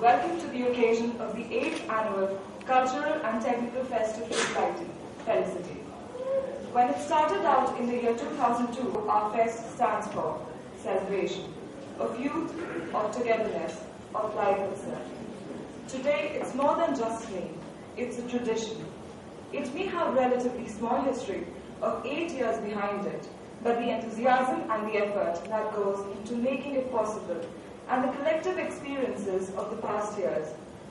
welcome to the occasion of the 8th Annual Cultural and Technical Fest of Felicity. When it started out in the year 2002, our fest stands for celebration of youth, of togetherness, of life itself. Today, it's more than just a name, it's a tradition. It may have relatively small history of 8 years behind it, but the enthusiasm and the effort that goes into making it possible and the collective experiences of the past years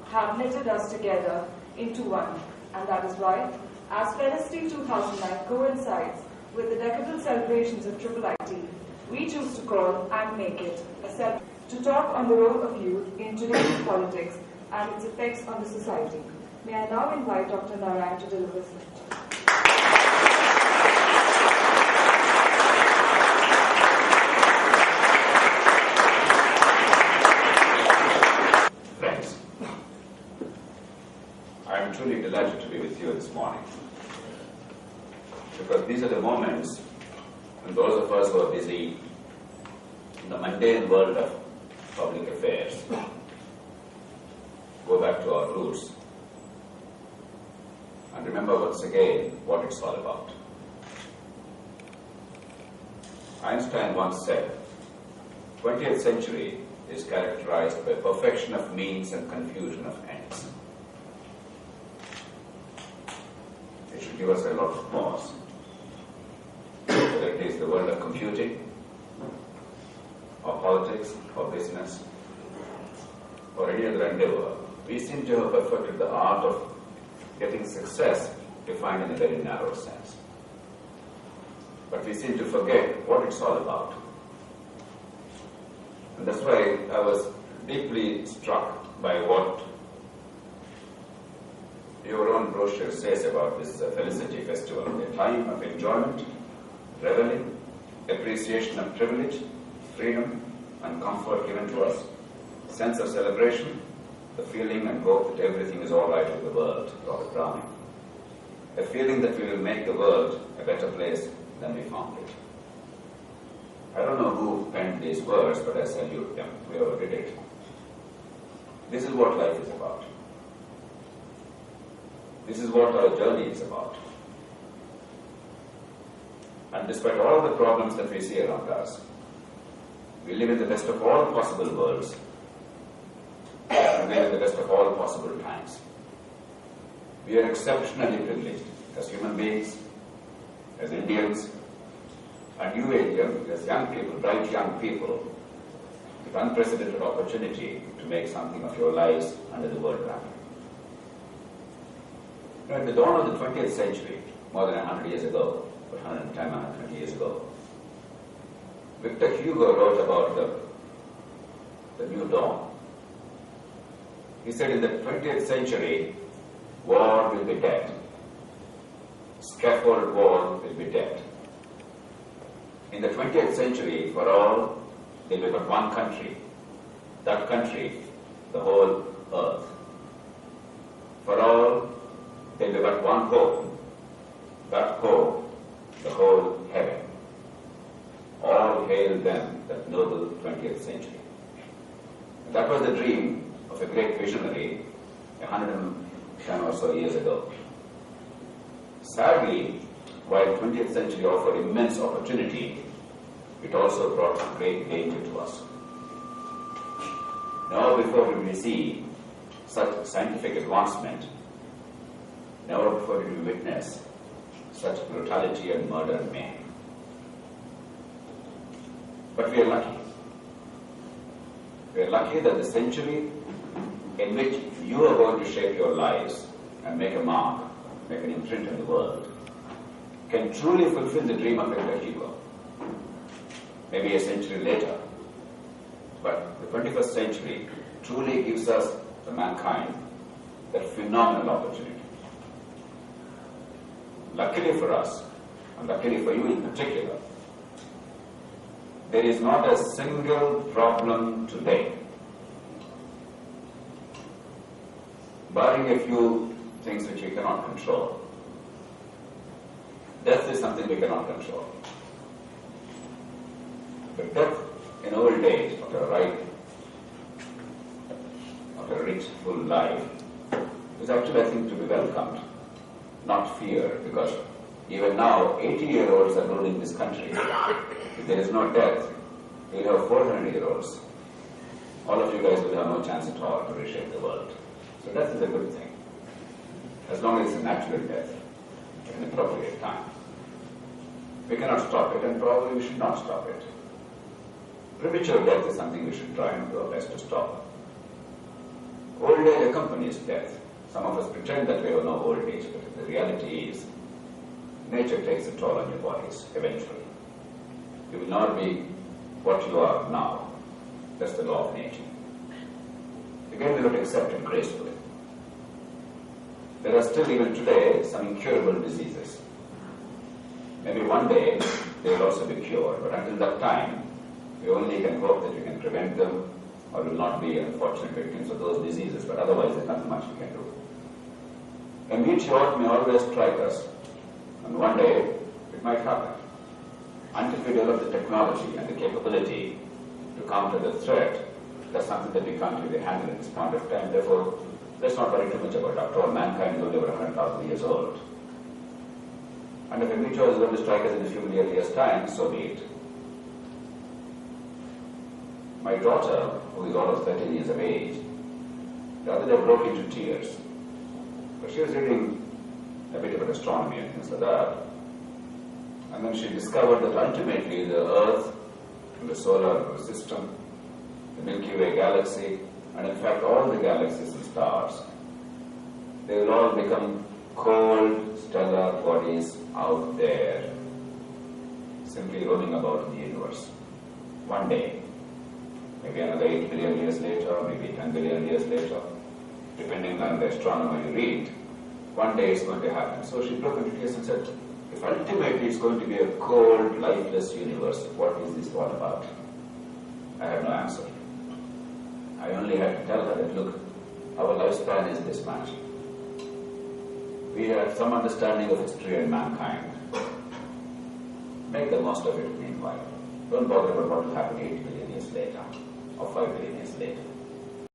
have knitted us together into one. And that is why, as Felicity 2009 coincides with the decadal celebrations of IIIT, we choose to call and make it a celebration to talk on the role of youth in today's politics and its effects on the society. May I now invite Dr. Narayan to deliver a speech. Friends, I am truly delighted to be with you this morning, because these are the moments when those of us who are busy in the mundane world of public affairs go back to our roots and remember once again what it's all about. Einstein once said, 20th century is characterized by perfection of means and confusion of ends. It should give us a lot of pause. Whether it is the world of computing, or politics, or business, or any other endeavor, we seem to have perfected the art of getting success defined in a very narrow sense. But we seem to forget what it's all about. And that's why I was deeply struck by what your own brochure says about this Felicity Festival, a time of enjoyment, reveling, appreciation of privilege, freedom, and comfort given to us, sense of celebration, the feeling and hope that everything is all right with the world, Robert Browning. A feeling that we will make the world a better place than we found it. I don't know who penned these words, but I salute them, whoever did it. This is what life is about. This is what our journey is about. And despite all the problems that we see around us, we live in the best of all possible worlds, and we live in the best of all possible times. We are exceptionally privileged as human beings, as Indians, and you as young people, bright young people, with unprecedented opportunity to make something of your lives under the world map. At the dawn of the 20th century, more than 100 years ago, 110, 120 years ago, Victor Hugo wrote about the new dawn. He said, in the 20th century, war will be dead. Scaffold war will be dead. In the 20th century, for all, there will be but one country. That country, the whole earth. For all, there will be but one hope. That hope, the whole heaven. All hail them, that noble 20th century. And that was the dream of a great visionary 110 or so years ago. Sadly, while 20th century offered immense opportunity, it also brought great danger to us. Now, before we see such scientific advancement, never before did we witness such brutality and murder and mayhem. But we are lucky. We are lucky that the century in which you are going to shape your lives and make a mark, make an imprint in the world, can truly fulfill the dream of Victor Hugo. Maybe a century later. But the 21st century truly gives us, to mankind, that phenomenal opportunity. Luckily for us, and luckily for you in particular, there is not a single problem today, barring a few things which we cannot control. Death is something we cannot control. But death in old days, after a rich, full life is actually, I think, to be welcomed, not feared, because even now, 80-year-olds are ruling this country. If there is no death, we'll have 400-year-olds. All of you guys will have no chance at all to reshape the world. So death is a good thing, as long as it's a natural death at an appropriate time. We cannot stop it, and probably we should not stop it. Premature death is something we should try and do our best to stop. Old age accompanies death. Some of us pretend that we have no old age, but the reality is, nature takes a toll on your bodies eventually. You will not be what you are now. That's the law of nature. Again, we have to accept it gracefully. There are still, even today, some incurable diseases. Maybe one day they will also be cured, but until that time, we only can hope that we can prevent them or will not be unfortunate victims of those diseases, but otherwise there's nothing much we can do. A meteor may always strike us, and one day it might happen. Until we develop the technology and the capability to counter the threat, that's something that we can't really handle at this point of time. Therefore, let's not worry too much about it. After all, mankind is only over 100,000 years old. And if a meteor is going to strike us in a few million years' time, so be it. My daughter, who is almost 13 years of age, the other day broke into tears. But she was reading a bit about astronomy and things like that. And then she discovered that ultimately the Earth, and the solar system, the Milky Way galaxy, and in fact all the galaxies and stars, they will all become cold, stellar bodies out there, simply roaming about in the universe. One day, maybe another 8 billion years later, maybe 10 billion years later, depending on the astronomer you read, one day it's going to happen. So she broke into tears and said, if ultimately it's going to be a cold, lifeless universe, what is this all about? I have no answer. I only had to tell her that, look, our lifespan is this much. We have some understanding of history and mankind. Make the most of it meanwhile. Don't bother about what will happen 8 billion years later, or 5 billion years later.